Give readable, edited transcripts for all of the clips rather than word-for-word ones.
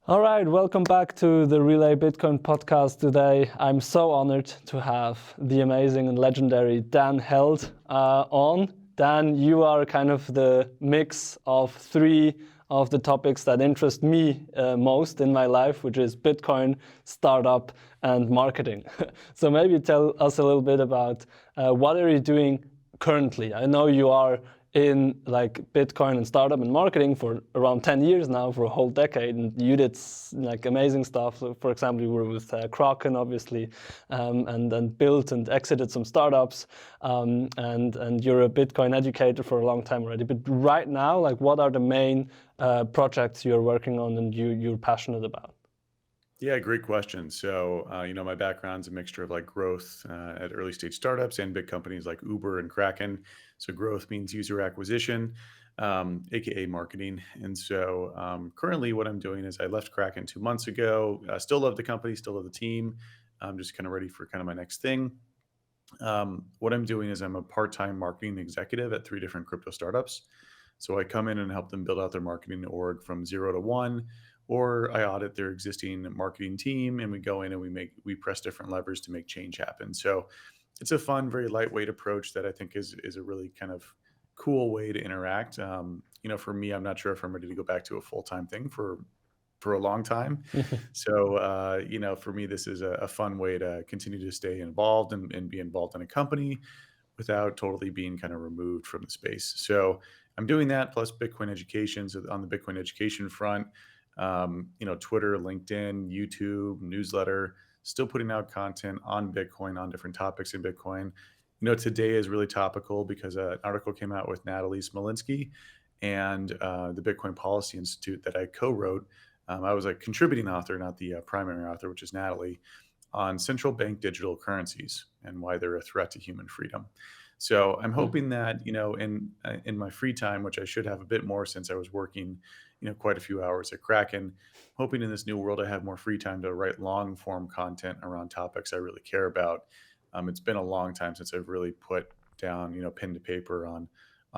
All right, welcome back to the Relai Bitcoin Podcast today. I'm so honored to have the amazing and legendary Dan Held on. Dan, you are kind of the mix of three of the topics that interest me most in my life, which is Bitcoin, startup, and marketing. So maybe tell us a little bit about what are you doing currently? I know you are in like Bitcoin and startup and marketing for around 10 years now, for a whole decade, and you did like amazing stuff. So, for example, you were with Kraken, obviously, and then built and exited some startups, and you're a Bitcoin educator for a long time already. But right now, like, what are the main projects you're working on and you're passionate about? Yeah, great question. So, my background's a mixture of like growth at early stage startups and big companies like Uber and Kraken. So, growth means user acquisition, aka marketing. And so, currently, what I'm doing is I left Kraken 2 months ago. I still love the company, still love the team. I'm just kind of ready for kind of my next thing. What I'm doing is I'm a part-time marketing executive at 3 different crypto startups. So I come in and help them build out their marketing org from 0 to 1, or I audit their existing marketing team and we go in and we press different levers to make change happen. So it's a fun, very lightweight approach that I think is a really kind of cool way to interact. For me, I'm not sure if I'm ready to go back to a full-time thing for a long time. So, for me, this is a fun way to continue to stay involved and be involved in a company without totally being kind of removed from the space. So I'm doing that plus Bitcoin education. So on the Bitcoin education front, Twitter, LinkedIn, YouTube, newsletter, still putting out content on Bitcoin, on different topics in Bitcoin. Today is really topical because an article came out with Natalie Smolinski and the Bitcoin Policy Institute that I co-wrote. I was a contributing author, not the primary author, which is Natalie, on central bank digital currencies and why they're a threat to human freedom. So I'm hoping that, in my free time, which I should have a bit more since I was working, quite a few hours at Kraken, hoping in this new world I have more free time to write long form content around topics I really care about. It's been a long time since I've really put down, pen to paper on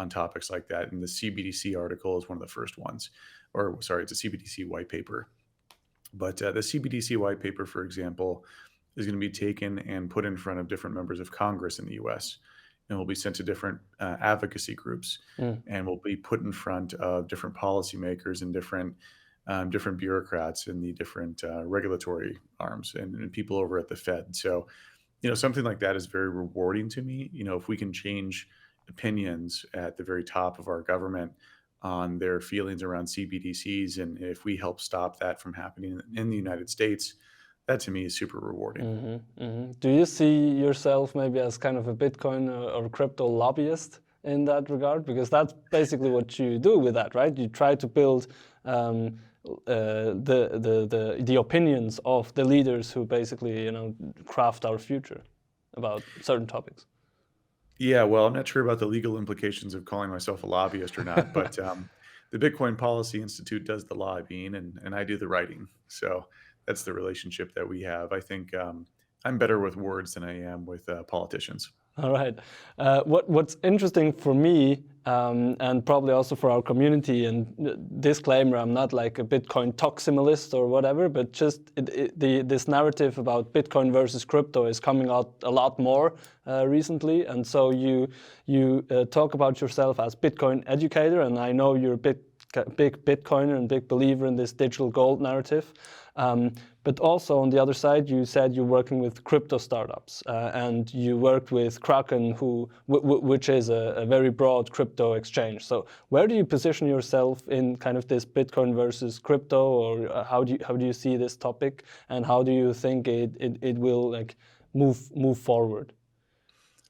topics like that. And the CBDC article is one of the first ones, or sorry, it's a CBDC white paper. But the CBDC white paper, for example, is going to be taken and put in front of different members of Congress in the U.S. and will be sent to different advocacy groups, and will be put in front of different policymakers and different bureaucrats in the different regulatory arms and people over at the Fed. So, something like that is very rewarding to me. If we can change opinions at the very top of our government on their feelings around CBDCs, and if we help stop that from happening in the United States, that to me is super rewarding. Do you see yourself maybe as kind of a Bitcoin or crypto lobbyist in that regard? Because that's basically what you do with that, right? You try to build the opinions of the leaders who basically craft our future about certain topics. Yeah, well, I'm not sure about the legal implications of calling myself a lobbyist or not, but the Bitcoin Policy Institute does the lobbying and I do the writing. So that's the relationship that we have. I think I'm better with words than I am with politicians. All right. What's interesting for me, and probably also for our community, and disclaimer, I'm not like a Bitcoin toximalist or whatever, but just this narrative about Bitcoin versus crypto is coming out a lot more recently. And so you talk about yourself as Bitcoin educator, and I know you're a big Bitcoiner and big believer in this digital gold narrative. But also on the other side, you said you're working with crypto startups, and you worked with Kraken, which is a very broad crypto exchange. So where do you position yourself in kind of this Bitcoin versus crypto, or how do you see this topic, and how do you think it will like move forward?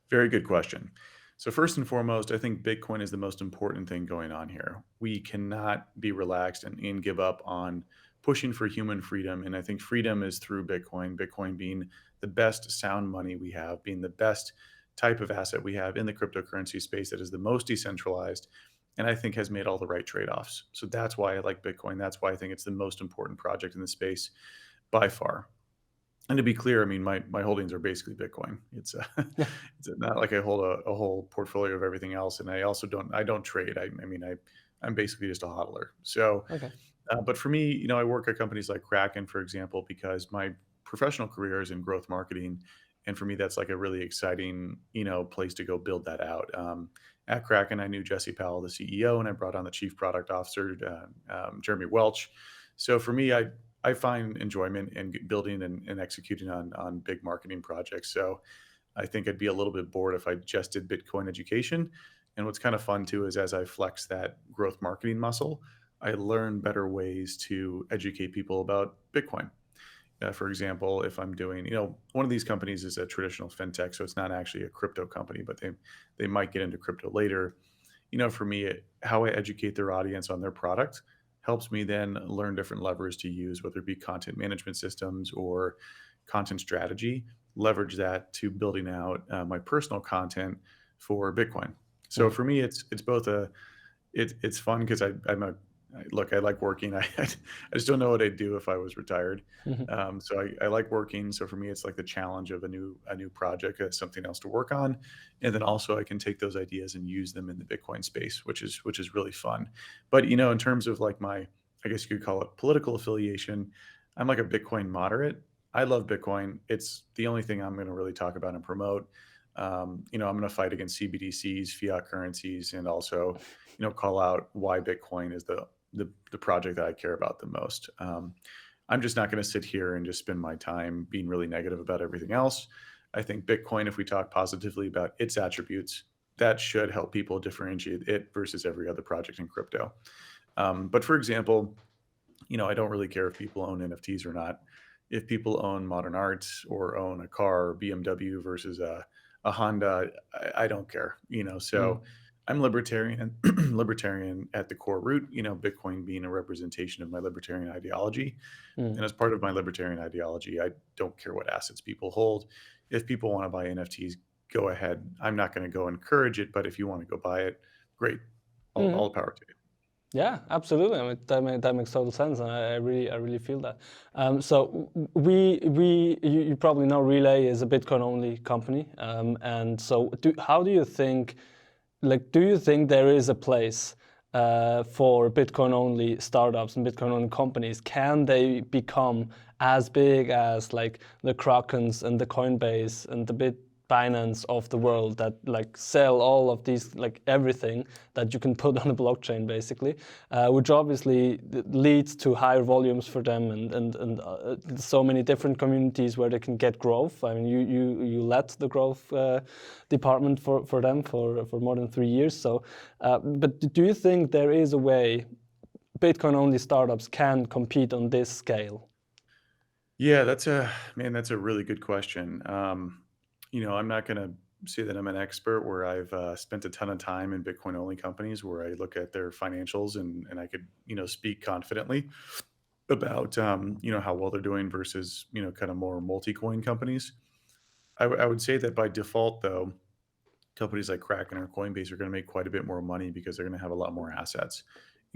Very good question. So first and foremost, I think Bitcoin is the most important thing going on here. We cannot be relaxed and give up on pushing for human freedom. And I think freedom is through Bitcoin, Bitcoin being the best sound money we have, being the best type of asset we have in the cryptocurrency space that is the most decentralized, and I think has made all the right trade-offs. So that's why I like Bitcoin. That's why I think it's the most important project in the space by far. And to be clear, I mean, my holdings are basically Bitcoin. It's it's not like I hold a whole portfolio of everything else. And I also don't trade. I'm basically just a hodler. So Okay. But for me, I work at companies like Kraken, for example, because my professional career is in growth marketing, and for me, that's like a really exciting, place to go build that out. At Kraken, I knew Jesse Powell, the CEO, and I brought on the chief product officer, Jeremy Welch. So for me, I find enjoyment in building and executing on big marketing projects. So I think I'd be a little bit bored if I just did Bitcoin education. And what's kind of fun too is as I flex that growth marketing muscle, I learn better ways to educate people about Bitcoin. For example, if I'm doing, one of these companies is a traditional fintech, so it's not actually a crypto company, but they might get into crypto later. For me, how I educate their audience on their product helps me then learn different levers to use, whether it be content management systems or content strategy. Leverage that to building out my personal content for Bitcoin. So Mm. for me, it's both it's fun because look, I like working. I just don't know what I'd do if I was retired. So I like working. So for me, it's like the challenge of a new project, something else to work on, and then also I can take those ideas and use them in the Bitcoin space, which is really fun. But in terms of like I guess you could call it political affiliation, I'm like a Bitcoin moderate. I love Bitcoin. It's the only thing I'm going to really talk about and promote. I'm going to fight against CBDCs, fiat currencies, and also, call out why Bitcoin is the project that I care about the most. I'm just not going to sit here and just spend my time being really negative about everything else. I think Bitcoin, if we talk positively about its attributes, that should help people differentiate it versus every other project in crypto. But for example, I don't really care if people own NFTs or not. If people own modern art or own a car, BMW versus a Honda, I don't care. So Mm. I'm libertarian, libertarian at the core root. Bitcoin being a representation of my libertarian ideology, Mm. and as part of my libertarian ideology, I don't care what assets people hold. If people want to buy NFTs, go ahead. I'm not going to go encourage it, but if you want to go buy it, great. Mm. All power to you. Yeah, absolutely. I mean, that makes total sense, and I really feel that. So you probably know Relay is a Bitcoin only company, and so how do you think, like, do you think there is a place for Bitcoin only startups and Bitcoin only companies? Can they become as big as like the Krakens and the Coinbase and the Binance of the world that like sell all of these, like everything that you can put on a blockchain basically, which obviously leads to higher volumes for them and so many different communities where they can get growth. I mean, you led the growth department for them for more than 3 years. So, but do you think there is a way Bitcoin only startups can compete on this scale? Yeah, that's a really good question. I'm not going to say that I'm an expert where I've spent a ton of time in Bitcoin only companies where I look at their financials and I could, speak confidently about, how well they're doing versus, kind of more multi-coin companies. I would say that by default, though, companies like Kraken or Coinbase are going to make quite a bit more money because they're going to have a lot more assets.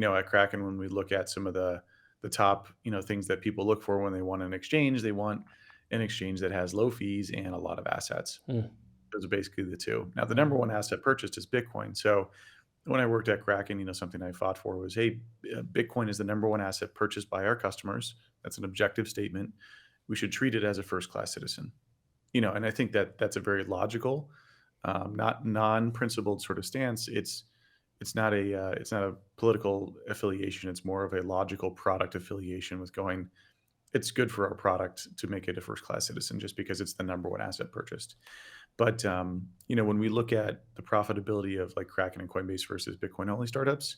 At Kraken, when we look at some of the top, things that people look for when they want an exchange, they want an exchange that has low fees and a lot of assets. Mm. Those are basically the two. Now, the number one asset purchased is Bitcoin. So when I worked at Kraken, something I fought for was, hey, Bitcoin is the number one asset purchased by our customers. That's an objective statement. We should treat it as a first class citizen. And I think that that's a very logical, not non-principled sort of stance. It's not a political affiliation. It's more of a logical product affiliation with going. It's good for our product to make it a first class citizen just because it's the number one asset purchased. But when we look at the profitability of like Kraken and Coinbase versus Bitcoin only startups,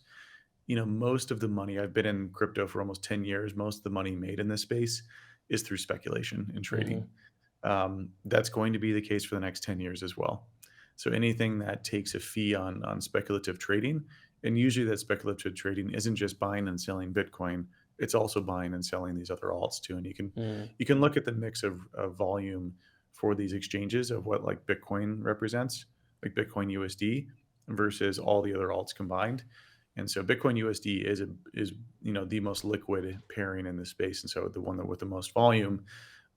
most of the money, I've been in crypto for almost 10 years. Most of the money made in this space is through speculation and trading. Mhm. That's going to be the case for the next 10 years as well. So anything that takes a fee on speculative trading, and usually that speculative trading isn't just buying and selling Bitcoin, it's also buying and selling these other alts too. And you can Mm. you can look at the mix of volume for these exchanges of what like Bitcoin represents, like Bitcoin USD versus all the other alts combined. And so Bitcoin USD is the most liquid pairing in the space, and so the one that with the most volume.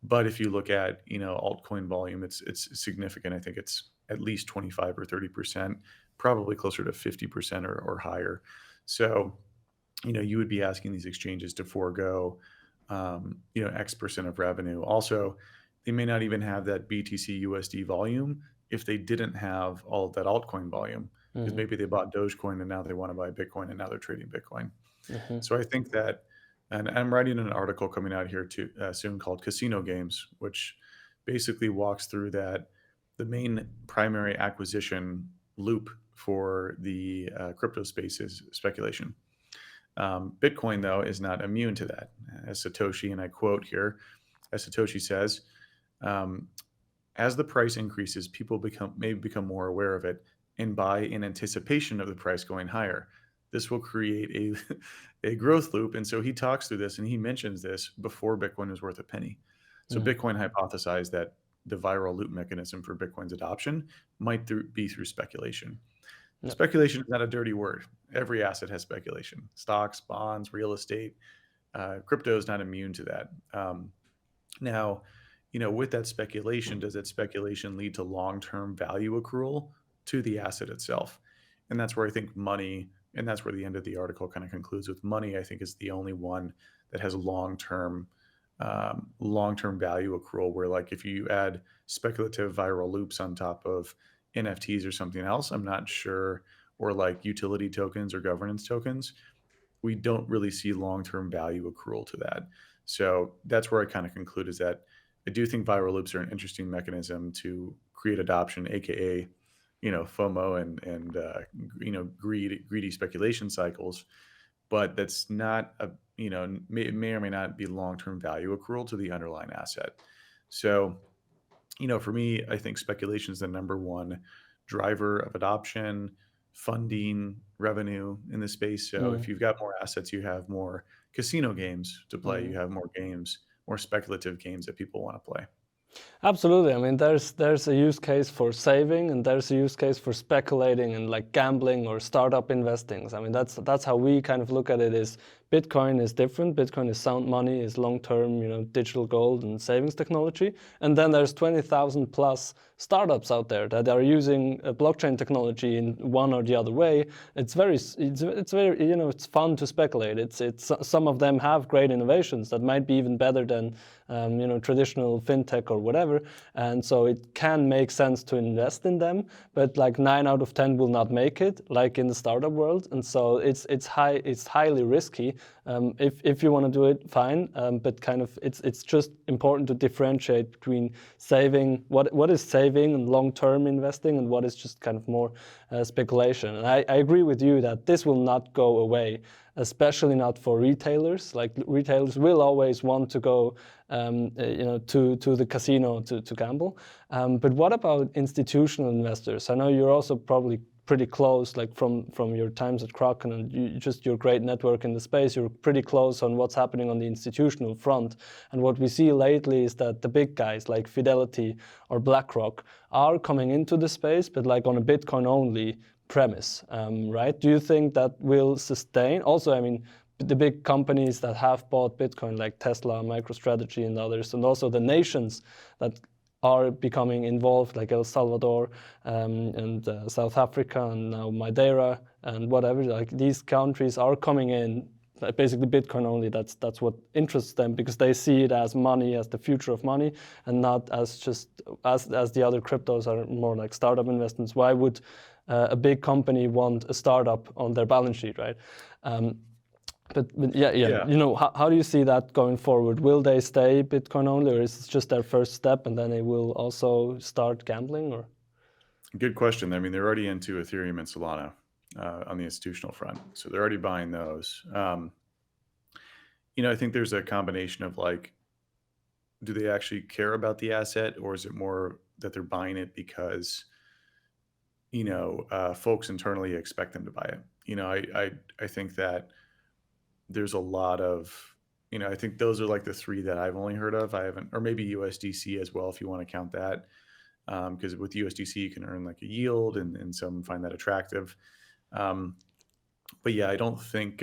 But if you look at, altcoin volume, it's significant. I think it's at least 25 or 30%, probably closer to 50% or higher. So you would be asking these exchanges to forego, X% of revenue. Also, they may not even have that BTC USD volume if they didn't have all of that altcoin volume, because Mm-hmm. maybe they bought Dogecoin and now they want to buy Bitcoin and now they're trading Bitcoin. Mm-hmm. So I think that, and I'm writing an article coming out here soon called Casino Games, which basically walks through that the main primary acquisition loop for the crypto space is speculation. Bitcoin, though, is not immune to that. As Satoshi, and I quote here, as Satoshi says, um, as the price increases, people may become more aware of it and buy in anticipation of the price going higher. This will create a growth loop. And so he talks through this and he mentions this before Bitcoin was worth a penny. So Mm-hmm. Bitcoin hypothesized that the viral loop mechanism for Bitcoin's adoption might be through speculation. Yeah. Speculation is not a dirty word. Every asset has speculation. Stocks, bonds, real estate. Crypto is not immune to that. Now, with that speculation, does that speculation lead to long-term value accrual to the asset itself? And that's where I think money, and that's where the end of the article kind of concludes with money, I think is the only one that has long-term value accrual, where like if you add speculative viral loops on top of NFTs or something else, I'm not sure, or like utility tokens or governance tokens, we don't really see long-term value accrual to that. So that's where I kind of conclude is that I do think viral loops are an interesting mechanism to create adoption, aka, FOMO and greedy speculation cycles. But that's not may or may not be long-term value accrual to the underlying asset. So for me, I think speculation is the number one driver of adoption, funding, revenue in the space. So if Mm-hmm. you've got more assets, you have more casino games to play, you have more games, more speculative games that people want to play. Absolutely. I mean, there's a use case for saving, and there's a use case for speculating and like gambling or startup investing. I mean, that's how we kind of look at it. Is Bitcoin is different. Bitcoin is sound money, is long-term, digital gold and savings technology. And then there's 20,000 plus startups out there that are using blockchain technology in one or the other way. It's very, it's fun to speculate. It's some of them have great innovations that might be even better than traditional fintech or whatever. And so it can make sense to invest in them, but like 9 out of 10 will not make it, like in the startup world. And so it's highly risky. If you want to do it, fine. But kind of it's just important to differentiate between saving, what is saving and long-term investing, and what is just kind of more speculation. And I agree with you that this will not go away, especially not for retailers. Like retailers will always want to go, to the casino to gamble. But what about institutional investors? I know you're also probably pretty close, like from your times at Kraken and just your great network in the space, you're pretty close on what's happening on the institutional front. And what we see lately is that the big guys like Fidelity or BlackRock are coming into the space, but like on a Bitcoin only premise, right? Do you think that will sustain? Also, I mean, the big companies that have bought Bitcoin, like Tesla, MicroStrategy, and others, and also the nations that are becoming involved, like El Salvador and South Africa, and now Madeira and whatever. Like these countries are coming in basically Bitcoin only. That's what interests them, because they see it as money, as the future of money, and not as just as the other cryptos are more like startup investments. Why would a big company want a startup on their balance sheet, right? But yeah, Yeah. how do you see that going forward? Will they stay Bitcoin only, or is it just their first step and then they will also start gambling? Or Good question. I mean, they're already into Ethereum and Solana on the institutional front. So they're already buying those. I think there's a combination of like, do they actually care about the asset, or is it more that they're buying it because folks internally expect them to buy it? I think that there's a lot of, I think those are like the three that I've only heard of. I haven't, or maybe USDC as well, if you want to count that. Because with USDC, you can earn like a yield, and some find that attractive. But yeah, I don't think,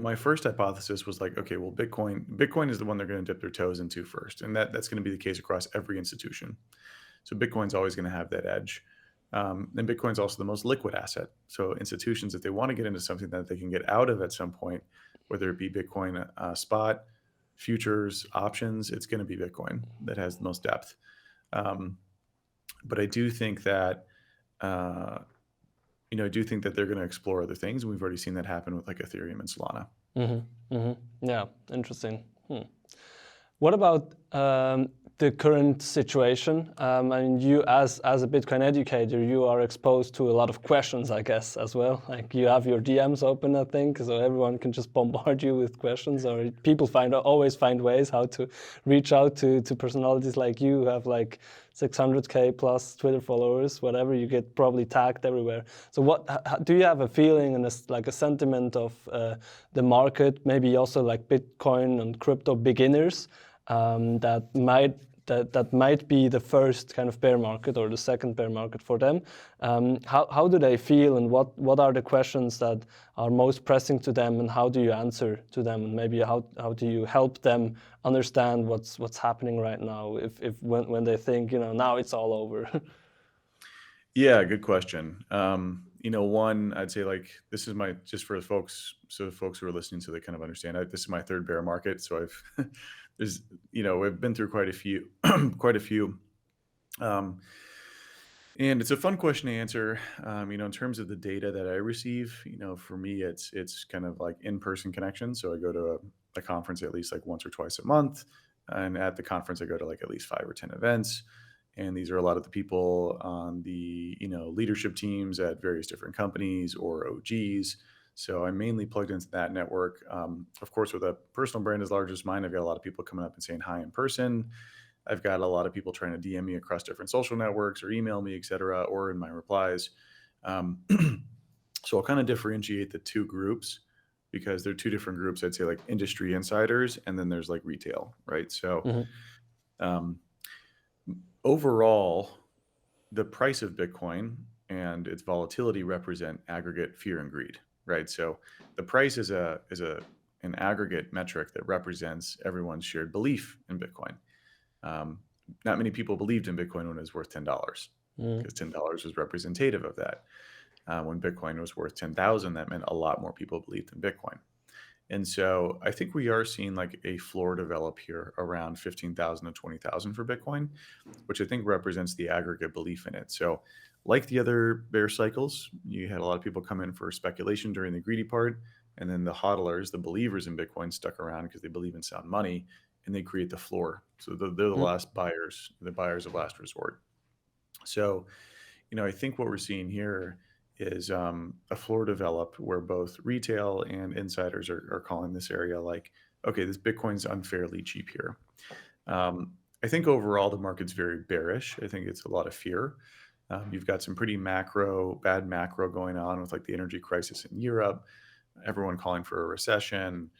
my first hypothesis was like, okay, well, Bitcoin is the one they're going to dip their toes into first. And that's going to be the case across every institution. So Bitcoin's always going to have that edge. And Bitcoin's also the most liquid asset. So institutions, if they want to get into something that they can get out of at some point, whether it be Bitcoin spot, futures, options, it's going to be Bitcoin that has the most depth. But I do think that, I do think that they're going to explore other things. And we've already seen that happen with like Ethereum and Solana. Yeah, interesting. What about the current situation? I mean, you as a Bitcoin educator, you are exposed to a lot of questions, I guess, as well. Like you have your DMs open, I think, so everyone can just bombard you with questions, or people always find ways how to reach out to personalities like you who have like 600K plus Twitter followers, whatever. You get probably tagged everywhere. So do you have a feeling and like a sentiment of the market, maybe also like Bitcoin and crypto beginners, that might be the first kind of bear market or the second bear market for them? How do they feel, and what are the questions that are most pressing to them, and how do you answer to them, and maybe how do you help them understand what's happening right now, if when they think now it's all over? Yeah, good question. One, I'd say like this is just for the folks, so the folks who are listening, so they kind of understand. This is my third bear market, so we've been through quite a few, quite a few. And it's a fun question to answer. In terms of the data that I receive, for me, it's kind of like in-person connection. So I go to a conference at least like once or twice a month, and at the conference I go to like at least 5 or 10 events. And these are a lot of the people on the leadership teams at various different companies or OGs. So I'm mainly plugged into that network. Of course, with a personal brand as large as mine, I've got a lot of people coming up and saying hi in person. I've got a lot of people trying to DM me across different social networks or email me, et cetera, or in my replies. So I'll kind of differentiate the two groups, because they're two different groups. I'd say like industry insiders, and then there's like retail, right? So overall, the price of Bitcoin and its volatility represent aggregate fear and greed, right? So the price is an aggregate metric that represents everyone's shared belief in Bitcoin. Not many people believed in Bitcoin when it was worth $10, because $10 was representative of that. When Bitcoin was worth 10,000, that meant a lot more people believed in Bitcoin. And so I think we are seeing like a floor develop here around 15,000 to 20,000 for Bitcoin, which I think represents the aggregate belief in it. So like the other bear cycles, you had a lot of people come in for speculation during the greedy part, and then the hodlers, the believers in Bitcoin, stuck around because they believe in sound money, and they create the floor. So they're the last buyers, the buyers of last resort. So, I think what we're seeing here is a floor develop where both retail and insiders are calling this area like, okay, this Bitcoin's unfairly cheap here. I think overall the market's very bearish. I think it's a lot of fear. You've got some pretty bad macro going on with like the energy crisis in Europe, everyone calling for a recession,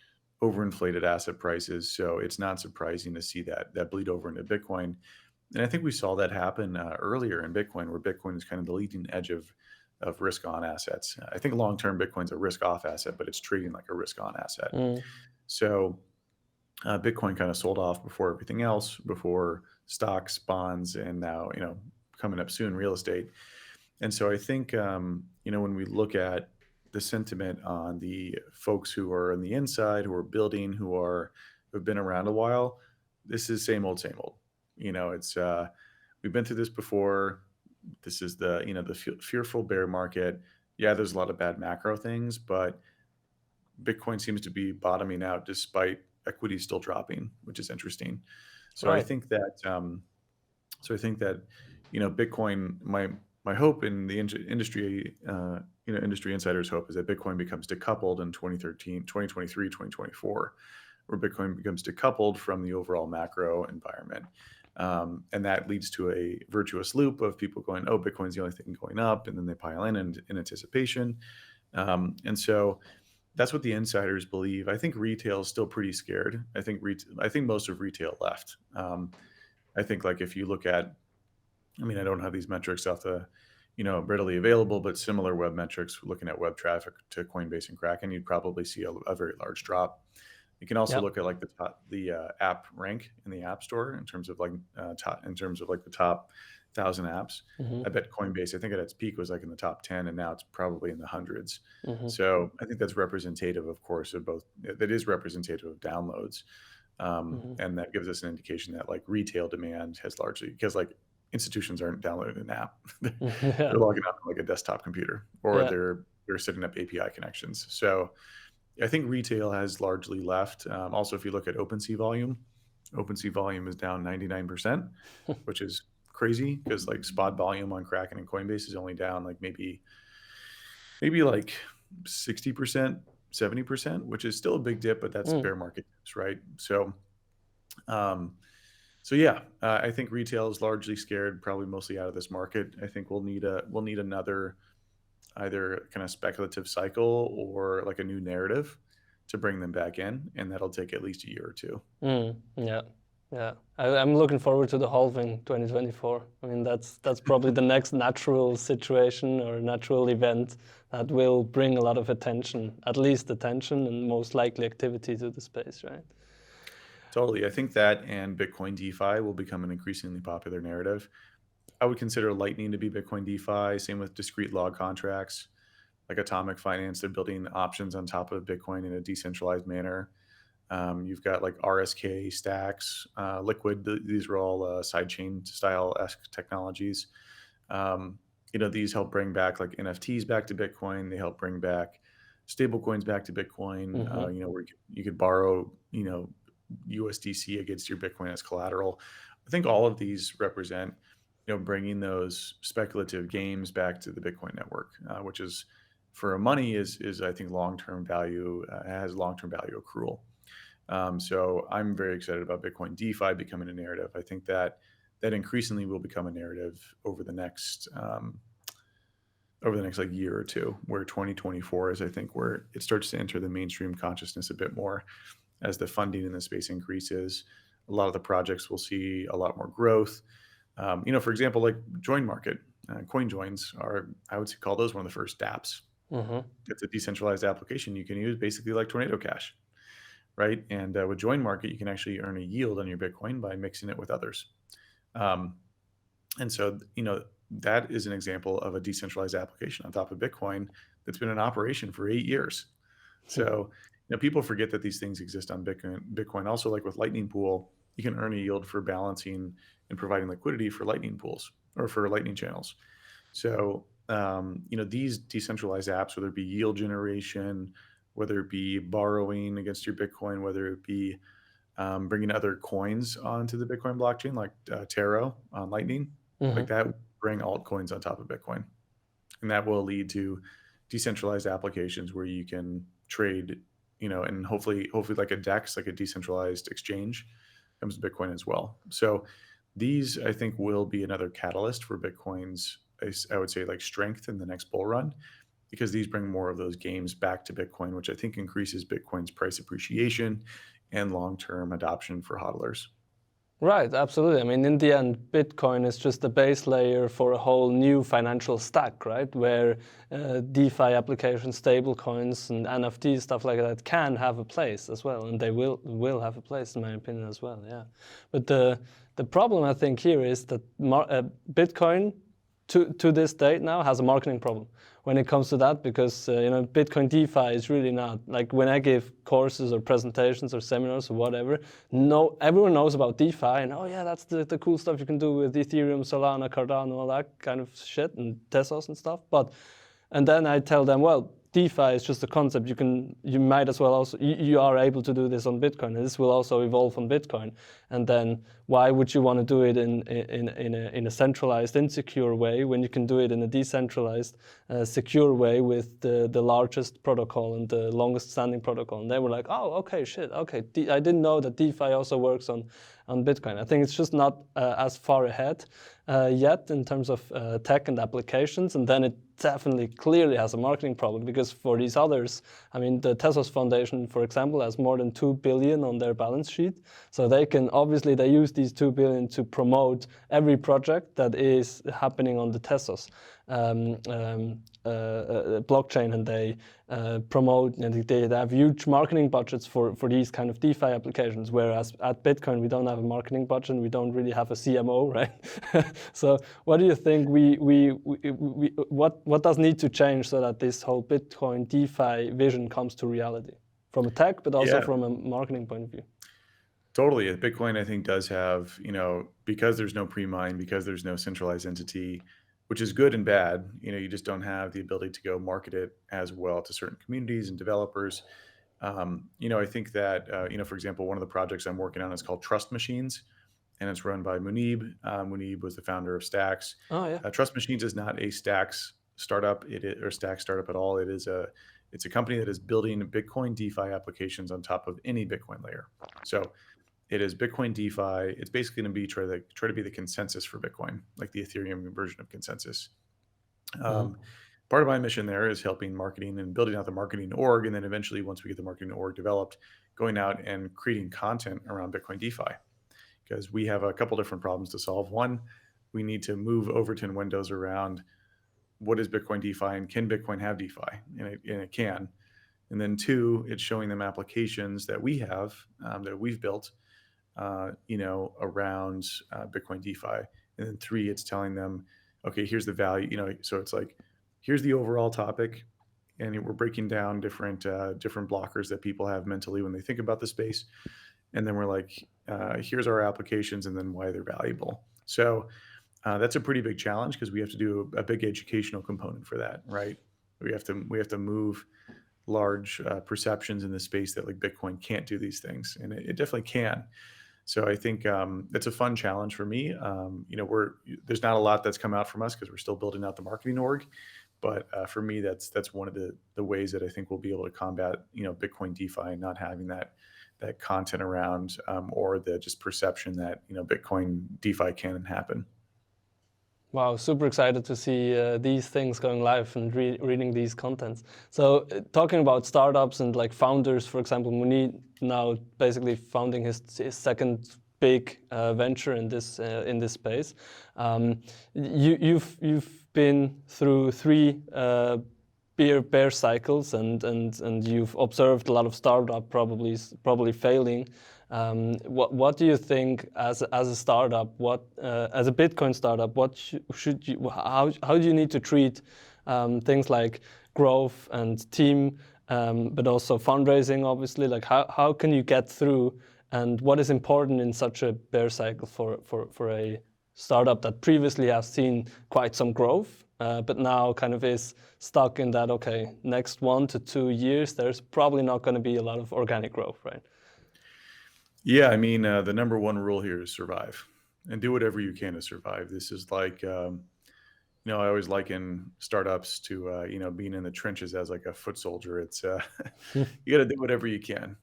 overinflated asset prices. So it's not surprising to see that bleed over into Bitcoin. And I think we saw that happen earlier in Bitcoin, where Bitcoin is kind of the leading edge of risk on assets. I think long-term Bitcoin's a risk off asset, but it's trading like a risk on asset. So Bitcoin kind of sold off before everything else, before stocks, bonds, and now, coming up soon, real estate. And so I think, when we look at the sentiment on the folks who are on the inside, who are building, who've been around a while, this is same old, same old. It's we've been through this before. This is the fearful bear market. Yeah, there's a lot of bad macro things, but Bitcoin seems to be bottoming out despite equity still dropping, which is interesting. So right. I think that Bitcoin, my hope in the industry, industry insiders' hope is that Bitcoin becomes decoupled in 2023, 2024, where Bitcoin becomes decoupled from the overall macro environment. And that leads to a virtuous loop of people going, oh, Bitcoin's the only thing going up, and then they pile in anticipation. And so that's what the insiders believe. I think retail is still pretty scared. I think most of retail left. I think like if you look at, I don't have these metrics off the, readily available, but similar web metrics, looking at web traffic to Coinbase and Kraken, you'd probably see a very large drop. You can also look at like the app rank in the App Store in terms of like the top apps. I bet Coinbase, I think at its peak was like in the top 10, and now it's probably in the hundreds. Mm-hmm. So I think that's representative, of course, of both. That is representative of downloads, and that gives us an indication that like retail demand has largely, because like institutions aren't downloading an app, they're logging on to like a desktop computer, or they're setting up API connections. So I think retail has largely left. Also, if you look at OpenSea volume is down 99%, which is crazy because like spot volume on Kraken and Coinbase is only down like maybe like 60%, 70%, which is still a big dip, but that's bear market dips, right? So, I think retail is largely scared, probably mostly out of this market. I think we'll need another either kind of speculative cycle or like a new narrative to bring them back in, and that'll take at least a year or two. I'm looking forward to the halving 2024. I mean, that's probably the next natural situation or natural event that will bring a lot of attention, at least attention, and most likely activity to the space, right? Totally. I think that and Bitcoin DeFi will become an increasingly popular narrative. I would consider Lightning to be Bitcoin DeFi. Same with discrete log contracts, like Atomic Finance. They're building options on top of Bitcoin in a decentralized manner. You've got like RSK stacks, Liquid. These are all sidechain style-esque technologies. These help bring back like NFTs back to Bitcoin. They help bring back stable coins back to Bitcoin. Where you could borrow, USDC against your Bitcoin as collateral. I think all of these represent, bringing those speculative games back to the Bitcoin network, which is for money is I think long-term value, has long-term value accrual. So I'm very excited about Bitcoin DeFi becoming a narrative. I think that increasingly will become a narrative over the next like year or two, where 2024 is, I think, where it starts to enter the mainstream consciousness a bit more as the funding in the space increases. A lot of the projects will see a lot more growth. For example, like Join Market, coin joins are, I would call those one of the first dApps. It's a decentralized application you can use basically like Tornado Cash, right? And with Join Market, you can actually earn a yield on your Bitcoin by mixing it with others. And so, that is an example of a decentralized application on top of Bitcoin that's been in operation for 8 years. So, people forget that these things exist on Bitcoin. Also, like with Lightning Pool, you can earn a yield for balancing and providing liquidity for Lightning pools or for Lightning channels. So, these decentralized apps, whether it be yield generation, whether it be borrowing against your Bitcoin, whether it be bringing other coins onto the Bitcoin blockchain, like Taro on Lightning, like that, bring altcoins on top of Bitcoin. And that will lead to decentralized applications where you can trade, and hopefully like a DEX, like a decentralized exchange, comes to Bitcoin as well. So these, I think, will be another catalyst for Bitcoin's, I would say, like strength in the next bull run, because these bring more of those games back to Bitcoin, which I think increases Bitcoin's price appreciation and long-term adoption for hodlers. Right, absolutely. I mean, in the end, Bitcoin is just the base layer for a whole new financial stack, right? Where DeFi applications, stablecoins, and NFTs, stuff like that, can have a place as well, and they will have a place, in my opinion, as well. Yeah, but the problem I think here is that Bitcoin, to this date now, has a marketing problem when it comes to that, because Bitcoin DeFi is really not, like when I give courses or presentations or seminars or whatever, everyone knows about DeFi and that's the cool stuff you can do with Ethereum, Solana, Cardano, all that kind of shit, and Tesos and stuff. And then I tell them, well, DeFi is just a concept. You might as well also, you are able to do this on Bitcoin, and this will also evolve on Bitcoin. And then why would you want to do it in a centralized, insecure way when you can do it in a decentralized, secure way with the largest protocol and the longest standing protocol? And they were like, oh, okay, shit, okay. I didn't know that DeFi also works on Bitcoin. I think it's just not as far ahead yet in terms of tech and applications. And then it definitely clearly has a marketing problem, because for these others, I mean, the Tesos Foundation, for example, has more than 2 billion on their balance sheet. So they use these 2 billion to promote every project that is happening on the Tesos. blockchain, and they promote, and they have huge marketing budgets for these kind of DeFi applications. Whereas at Bitcoin, we don't have a marketing budget, and we don't really have a CMO, right? So, what do you think what does need to change so that this whole Bitcoin DeFi vision comes to reality, from a tech, but also Yeah, from a marketing point of view? totally. Bitcoin, I think, does have, because there's no pre-mine, because there's no centralized entity, which is good and bad. You just don't have the ability to go market it as well to certain communities and developers. I think that, for example, one of the projects I'm working on is called Trust Machines, and it's run by Munib. Munib was the founder of Stacks. Oh yeah. Trust Machines is not a Stacks startup, or Stacks startup at all. It's a company that is building Bitcoin DeFi applications on top of any Bitcoin layer. So it is Bitcoin DeFi. It's basically going to be try to be the consensus for Bitcoin, like the Ethereum version of consensus. Part of my mission there is helping marketing and building out the marketing org, and then eventually, once we get the marketing org developed, going out and creating content around Bitcoin DeFi, because we have a couple different problems to solve. One, we need to move Overton windows around what is Bitcoin DeFi and can Bitcoin have DeFi, and it can. And then two, it's showing them applications that we have that we've built around Bitcoin DeFi. And then three, it's telling them, okay, here's the value, so it's like, here's the overall topic, and we're breaking down different blockers that people have mentally when they think about the space. And then we're like, here's our applications and then why they're valuable. So that's a pretty big challenge, because we have to do a big educational component for that, right? We have to move large perceptions in the space that like Bitcoin can't do these things, and it definitely can. So I think it's a fun challenge for me. There's not a lot that's come out from us because we're still building out the marketing org, but for me, that's one of the ways that I think we'll be able to combat Bitcoin DeFi and not having that content around or the just perception that Bitcoin DeFi can happen. Wow, super excited to see these things going live and reading these contents. So talking about startups and like founders, for example, Munib now basically founding his second big venture in this space. You've been through three bear cycles, and you've observed a lot of startup probably failing. What do you think as a startup? As a Bitcoin startup, what should you? How do you need to treat things like growth and team, but also fundraising? Obviously, like how can you get through? And what is important in such a bear cycle for a startup that previously has seen quite some growth, but now kind of is stuck in that, okay, next 1 to 2 years, there's probably not going to be a lot of organic growth, right? Yeah, I mean, the number one rule here is survive, and do whatever you can to survive. This is like, I always liken startups to, being in the trenches as like a foot soldier. It's you got to do whatever you can.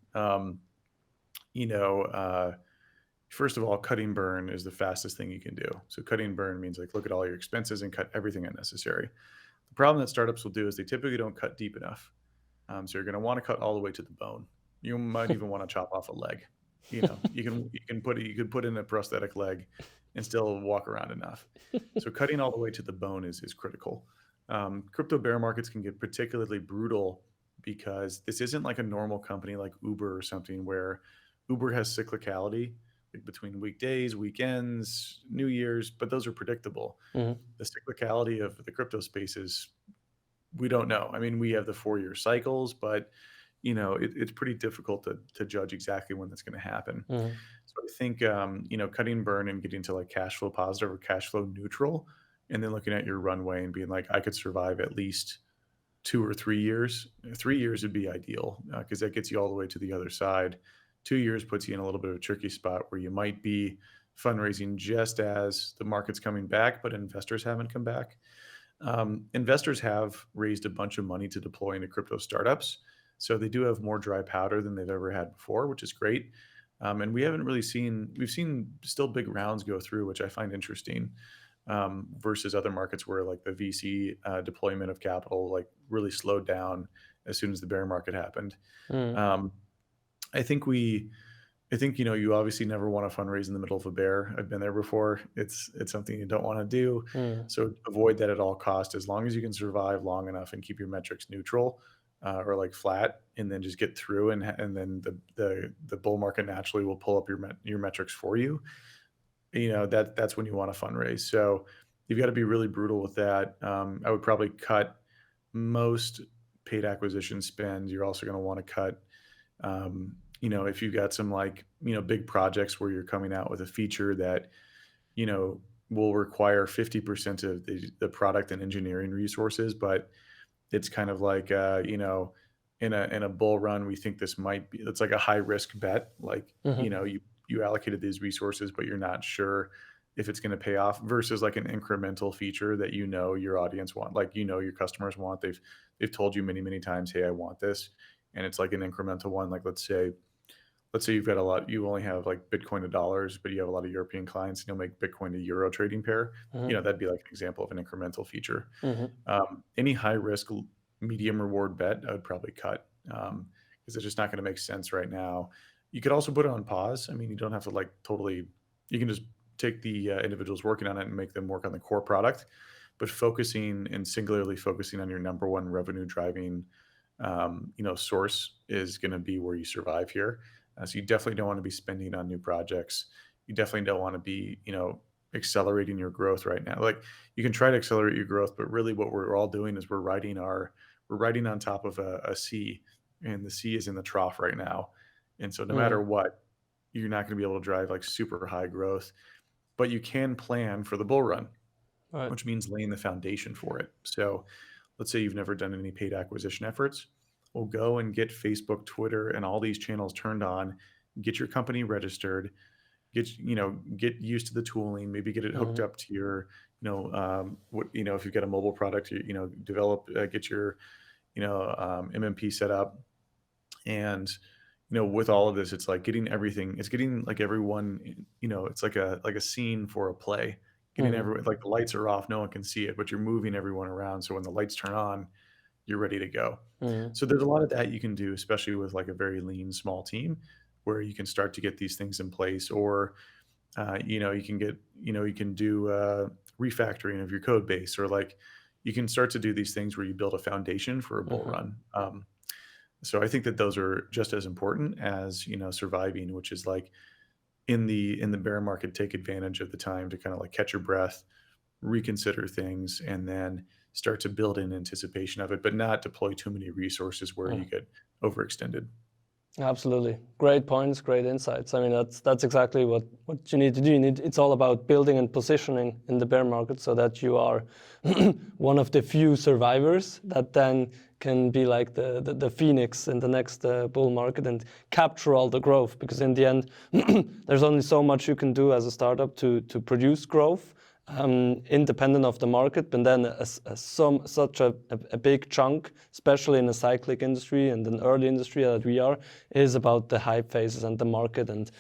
First of all, cutting burn is the fastest thing you can do. So cutting burn means like look at all your expenses and cut everything unnecessary. The problem that startups will do is they typically don't cut deep enough. So you're going to want to cut all the way to the bone. You might even want to chop off a leg. You can put in a prosthetic leg and still walk around enough. So cutting all the way to the bone is critical. Crypto bear markets can get particularly brutal because this isn't like a normal company like Uber or something, where Uber has cyclicality, like between weekdays, weekends, New Year's, but those are predictable. Mm-hmm. The cyclicality of the crypto space is, we don't know. I mean, we have the 4-year cycles, but it's pretty difficult to judge exactly when that's going to happen. Mm-hmm. So I think, cutting burn and getting to like cash flow positive or cash flow neutral, and then looking at your runway and being like, I could survive at least 2 or 3 years. 3 years would be ideal because that gets you all the way to the other side. 2 years puts you in a little bit of a tricky spot where you might be fundraising just as the market's coming back, but investors haven't come back. Investors have raised a bunch of money to deploy into crypto startups. So they do have more dry powder than they've ever had before, which is great. And we haven't really we've seen still big rounds go through, which I find interesting, versus other markets where like the VC deployment of capital like really slowed down as soon as the bear market happened. Mm. I think we I think, you obviously never want to fundraise in the middle of a bear. I've been there before. It's something you don't want to do. Mm, So avoid that at all cost. As long as you can survive long enough and keep your metrics neutral, or like flat, and then just get through, and then the bull market naturally will pull up your metrics for you. That's when you want to fundraise. So you've got to be really brutal with that. I would probably cut most paid acquisition spend. You're also going to want to cut, if you've got some like, big projects where you're coming out with a feature that, you know, will require 50% of the product and engineering resources, but it's kind of like, in a bull run, we think this might be, it's like a high risk bet. Like, mhm, you allocated these resources, but you're not sure if it's going to pay off versus like an incremental feature that your audience want, like your customers want. They've told you many, many times, hey, I want this. And it's like an incremental one. Like let's say you've got you only have like Bitcoin to dollars, but you have a lot of European clients and you'll make Bitcoin to euro trading pair. mhm, That'd be like an example of an incremental feature. mhm. Any high risk, medium reward bet, I would probably cut, because it's just not going to make sense right now. You could also put it on pause. I mean, you don't have to like totally, you can just take the individuals working on it and make them work on the core product, but focusing and singularly focusing on your number one revenue driving, source is going to be where you survive here. So you definitely don't want to be spending on new projects. You definitely don't want to be, accelerating your growth right now. Like you can try to accelerate your growth, but really what we're all doing is we're riding on top of a sea, and the sea is in the trough right now. And so no matter Mm, what, you're not going to be able to drive like super high growth, but you can plan for the bull run, right. which means laying the foundation for it. So let's say you've never done any paid acquisition efforts. Well, go and get Facebook, Twitter, and all these channels turned on, get your company registered, get used to the tooling, maybe get it hooked Mhm, up to your, if you've got a mobile product, develop, get your, MMP set up. And with all of this, it's like getting everything, it's getting like everyone, it's like a scene for a play, getting mhm, everyone, like the lights are off, no one can see it, but you're moving everyone around, so when the lights turn on, you're ready to go. mhm, So there's a lot of that you can do, especially with like a very lean small team, where you can start to get these things in place. Or you can do refactoring of your code base, or like you can start to do these things where you build a foundation for a bull mhm. run. So I think that those are just as important as surviving, which is like in the bear market, take advantage of the time to kind of like catch your breath, reconsider things, and then start to build in anticipation of it, but not deploy too many resources where you Mm. get overextended. Absolutely. Great points, great insights. I mean, that's exactly what you need to do. It's all about building and positioning in the bear market so that you are one of the few survivors that then can be like the phoenix in the next bull market and capture all the growth. Because in the end, there's only so much you can do as a startup to produce growth, independent of the market, but then such a big chunk, especially in a cyclic industry and an early industry that we are, is about the hype phases and the market. And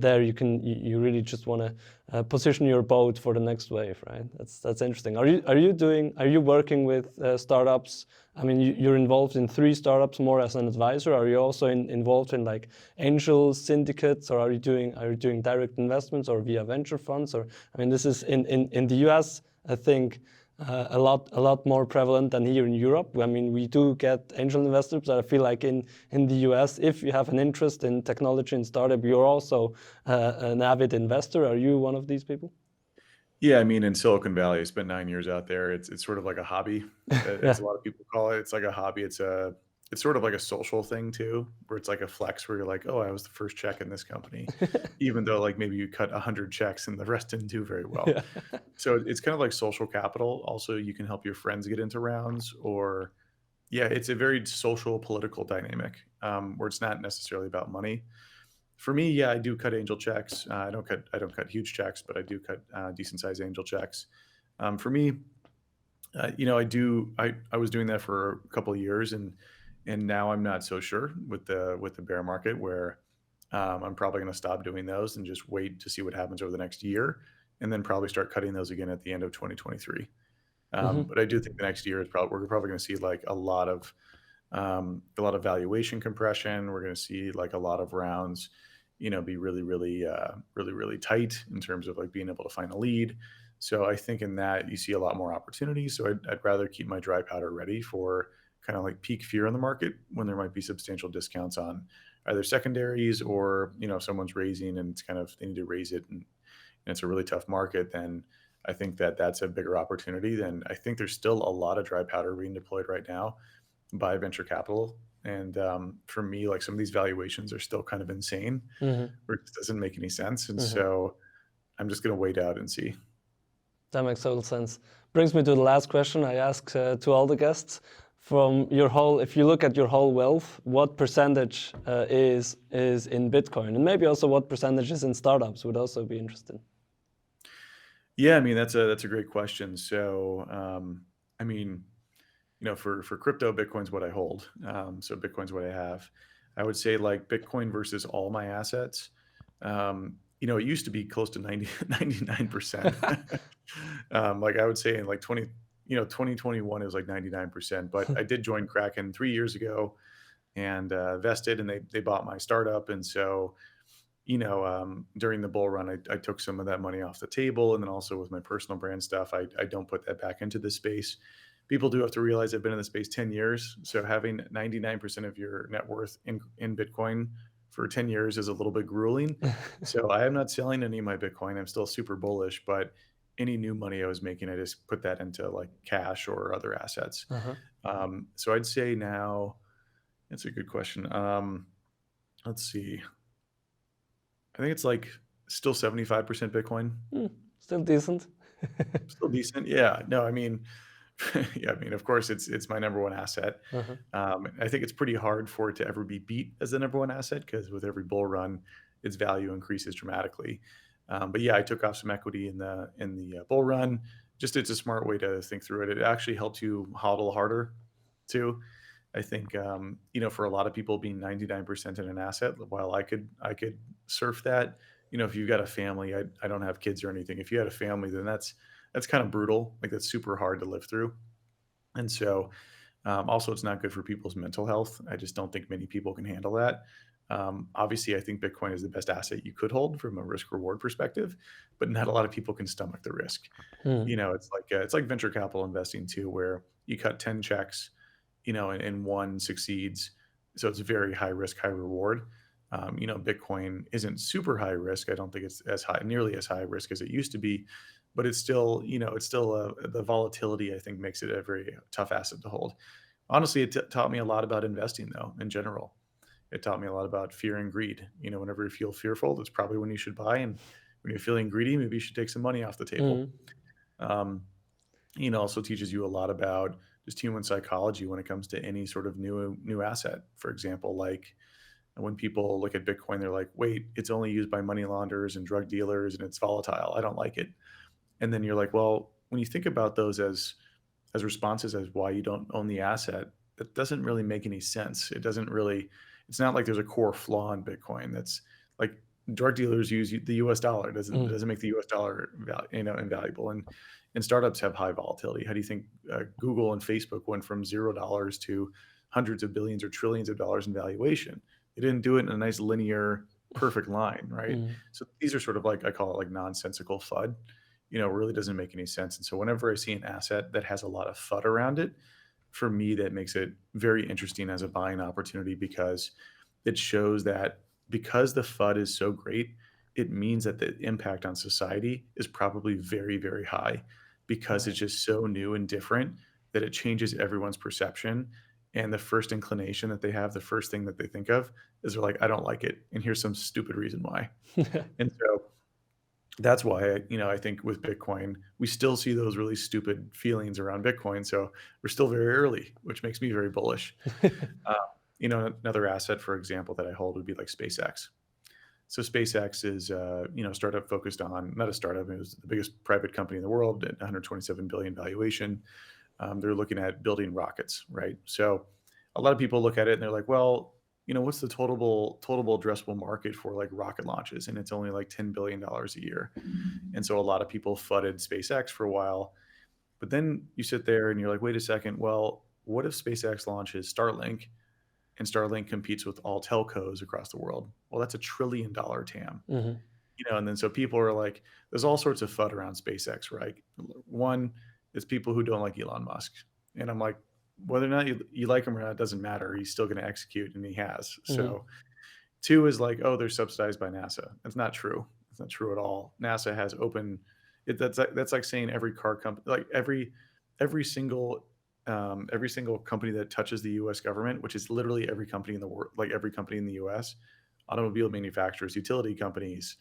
there you really just want to position your boat for the next wave, right? That's interesting. Are you working with startups? I mean, you're involved in 3 startups more as an advisor. Are you also involved in like angel syndicates, or are you doing direct investments or via venture funds? Or I mean, this is in the US, I think. A lot more prevalent than here in Europe. I mean, we do get angel investors, but I feel like in the US, if you have an interest in technology and startup, you're also an avid investor. Are you one of these people? Yeah, I mean, in Silicon Valley, I spent 9 years out there. It's sort of like a hobby, as Yeah. a lot of people call it. It's like a hobby. It's sort of like a social thing too, where it's like a flex, where you're like, oh, I was the first check in this company, even though like maybe you cut 100 checks and the rest didn't do very well. Yeah. So it's kind of like social capital. Also, you can help your friends get into rounds, or yeah, it's a very social political dynamic, where it's not necessarily about money. For me, yeah, I do cut angel checks. I don't cut huge checks, but I do cut decent sized angel checks. For me, I was doing that for a couple of years, and now I'm not so sure with the bear market, where I'm probably going to stop doing those and just wait to see what happens over the next year, and then probably start cutting those again at the end of 2023. Hmm. But I do think the next year is probably we're probably going to see like a lot of valuation compression. We're going to see like a lot of rounds, be really tight in terms of like being able to find a lead. So I think in that you see a lot more opportunity. So I'd rather keep my dry powder ready for kind of like peak fear on the market when there might be substantial discounts on either secondaries, or if someone's raising and it's kind of they need to raise it, and it's a really tough market. Then I think that that's a bigger opportunity. Then I think there's still a lot of dry powder being deployed right now by venture capital. And for me, like some of these valuations are still kind of insane, Hmm. where it just doesn't make any sense. And Hmm. so I'm just going to wait out and see. That makes total sense. Brings me to the last question I ask to all the guests. If you look at your whole wealth, what percentage is in Bitcoin, and maybe also what percentage is in startups would also be interesting. Yeah, I mean that's a great question. So I mean, for crypto, Bitcoin's what I hold. So Bitcoin's what I have. I would say like Bitcoin versus all my assets. It used to be close to 99%. Like I would say in like 2021 it was like 99%. But I did join Kraken 3 years ago and vested, and they bought my startup. And so during the bull run, I took some of that money off the table. And then also with my personal brand stuff, I don't put that back into the space. People do have to realize I've been in the space 10 years. So having 99% of your net worth in Bitcoin for 10 years is a little bit grueling. So I am not selling any of my Bitcoin. I'm still super bullish, but any new money I was making, I just put that into like cash or other assets. Uh-huh. So I'd say now, that's a good question. Let's see. I think it's like still 75% Bitcoin. Still decent. Still decent. Yeah. No, I mean, yeah, I mean, of course it's my number one asset. Uh-huh. I think it's pretty hard for it to ever be beat as the number one asset, because with every bull run, its value increases dramatically. But yeah, I took off some equity in the bull run. Just it's a smart way to think through it. It actually helps you hodl harder too. I think for a lot of people, being 99% in an asset, while I could surf that. If you've got a family, I don't have kids or anything. If you had a family, then that's kind of brutal. Like that's super hard to live through. And so also it's not good for people's mental health. I just don't think many people can handle that. Obviously, I think Bitcoin is the best asset you could hold from a risk reward perspective, but not a lot of people can stomach the risk. Hmm. It's like venture capital investing too, where you cut 10 checks, and one succeeds. So it's very high risk, high reward. Bitcoin isn't super high risk. I don't think it's nearly as high risk as it used to be, but it's still, the volatility, I think, makes it a very tough asset to hold. Honestly, it taught me a lot about investing, though, in general. It taught me a lot about fear and greed. Whenever you feel fearful, that's probably when you should buy. And when you're feeling greedy, maybe you should take some money off the table. Hmm. Um, also teaches you a lot about just human psychology when it comes to any sort of new asset. For example, like when people look at Bitcoin, they're like, wait, it's only used by money launderers and drug dealers and it's volatile. I don't like it. And then you're like, well, when you think about those as responses as why you don't own the asset, that doesn't really make any sense. It's not like there's a core flaw in Bitcoin. That's like drug dealers use the US dollar. It doesn't make the US dollar invaluable. And startups have high volatility. How do you think Google and Facebook went from $0 to hundreds of billions or trillions of dollars in valuation? They didn't do it in a nice linear, perfect line, right? Hmm. So these are sort of like, I call it like nonsensical FUD. Really doesn't make any sense. And so whenever I see an asset that has a lot of FUD around it, for me, that makes it very interesting as a buying opportunity, because it shows that because the FUD is so great, it means that the impact on society is probably very, very high, because it's Right. just so new and different that it changes everyone's perception. And the first inclination that they have, the first thing that they think of is they're like, I don't like it. And here's some stupid reason why. And so that's why I think with Bitcoin, we still see those really stupid feelings around Bitcoin. So we're still very early, which makes me very bullish. Uh, Another asset, for example, that I hold would be like SpaceX. So SpaceX is, a startup focused on, not a startup, it was the biggest private company in the world at 127 billion valuation. They're looking at building rockets, right? So a lot of people look at it and they're like, well, what's the total addressable market for like rocket launches? And it's only like $10 billion a year. And so a lot of people fudded SpaceX for a while. But then you sit there and you're like, wait a second, well, what if SpaceX launches Starlink and Starlink competes with all telcos across the world. Well, that's $1 trillion TAM. Mm-hmm. And then so people are like, there's all sorts of FUD around SpaceX, right? One is people who don't like Elon Musk. And I'm like, whether or not you like him or not, it doesn't matter. He's still going to execute, and he has. Mm-hmm. So two is like, oh, they're subsidized by NASA. That's not true. It's not true at all. NASA has open. That's like saying every car company, like every single company that touches the U.S. government, which is literally every company in the world, like every company in the U.S., automobile manufacturers, utility companies,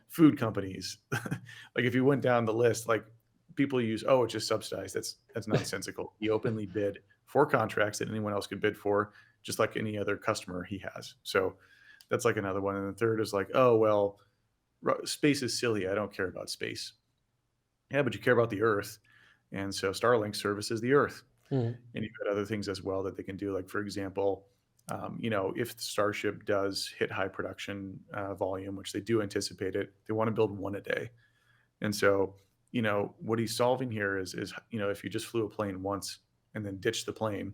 food companies. Like if you went down the list, like people use, oh, it's just subsidized. That's nonsensical. He openly bid for contracts that anyone else could bid for, just like any other customer he has. So that's like another one. And the third is like, oh, well, space is silly. I don't care about space. Yeah, but you care about the Earth. And so Starlink services the Earth. Mm-hmm. And you've got other things as well that they can do. Like, for example, if the Starship does hit high production volume, which they do anticipate it, they want to build one a day. And so, what he's solving here is if you just flew a plane once and then ditched the plane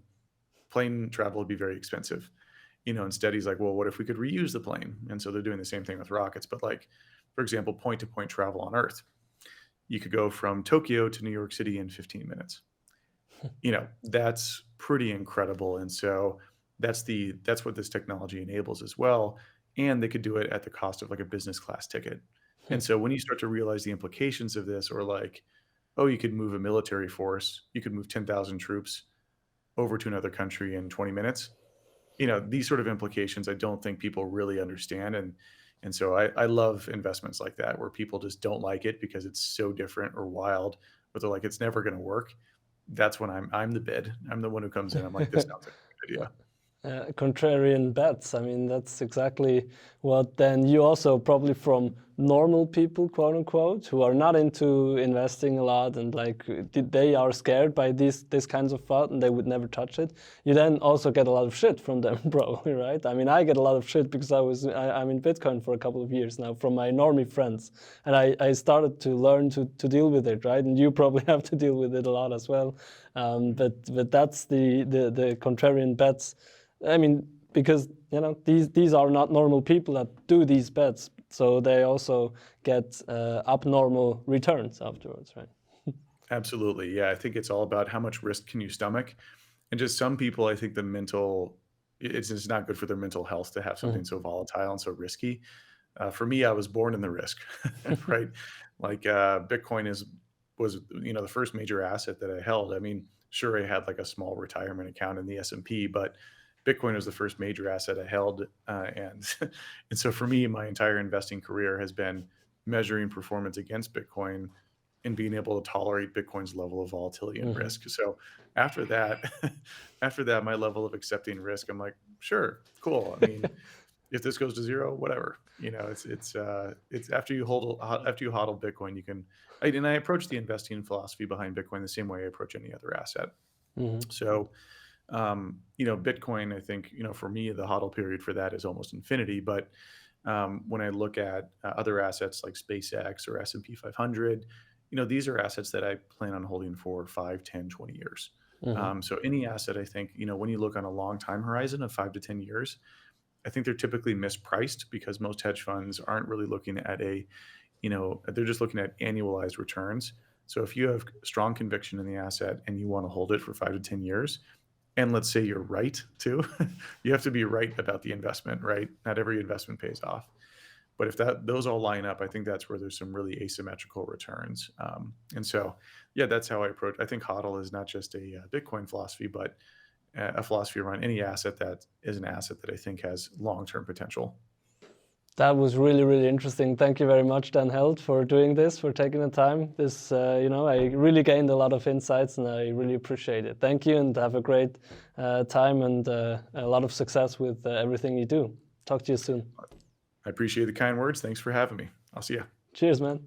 travel would be very expensive. Instead he's like, well, what if we could reuse the plane? And so they're doing the same thing with rockets. But like, for example, point-to-point travel on Earth. You could go from Tokyo to New York City in 15 minutes. That's pretty incredible. And so that's what this technology enables as well. And they could do it at the cost of like a business class ticket. And so when you start to realize the implications of this, or like, oh, you could move a military force, you could move 10,000 troops over to another country in 20 minutes. These sort of implications, I don't think people really understand. And so I love investments like that, where people just don't like it because it's so different or wild, but they're like, it's never going to work. That's when I'm the bid. I'm the one who comes in. I'm like, this sounds like a good idea. Contrarian bets. I mean, that's exactly what then you also probably from normal people, quote unquote, who are not into investing a lot and like they are scared by these kinds of FUD and they would never touch it. You then also get a lot of shit from them, probably, right? I mean, I get a lot of shit because I'm in Bitcoin for a couple of years now from my normie friends, and I started to learn to deal with it, right? And you probably have to deal with it a lot as well. But that's the contrarian bets. I mean, because these are not normal people that do these bets, so they also get abnormal returns afterwards, right? Absolutely, yeah. I think it's all about how much risk can you stomach, and just some people, I think it's just not good for their mental health to have something so volatile and so risky. For me, I was born in the risk, right? Like Bitcoin was the first major asset that I held. I mean, sure, I had like a small retirement account in the S&P, but Bitcoin was the first major asset I held, and so for me, my entire investing career has been measuring performance against Bitcoin and being able to tolerate Bitcoin's level of volatility and risk. So after that, my level of accepting risk, I'm like, sure, cool. I mean, if this goes to zero, whatever. It's after you hodl Bitcoin, you can. And I approach the investing philosophy behind Bitcoin the same way I approach any other asset. So. Bitcoin, I think, for me, the hodl period for that is almost infinity. But when I look at other assets like SpaceX or S&P 500, these are assets that I plan on holding for 5, 10, 20 years. So any asset, I think, when you look on a long time horizon of 5 to 10 years, I think they're typically mispriced because most hedge funds aren't really looking at they're just looking at annualized returns. So if you have strong conviction in the asset and you want to hold it for 5 to 10 years, and let's say you're right too, you have to be right about the investment, right? Not every investment pays off. But if those all line up, I think that's where there's some really asymmetrical returns. And so, yeah, that's how I approach. I think HODL is not just a Bitcoin philosophy, but a philosophy around any asset that is an asset that I think has long-term potential. That was really, really interesting. Thank you very much, Dan Held, for doing this, for taking the time. I really gained a lot of insights and I really appreciate it. Thank you and have a great time and a lot of success with everything you do. Talk to you soon. I appreciate the kind words. Thanks for having me. I'll see you. Cheers, man.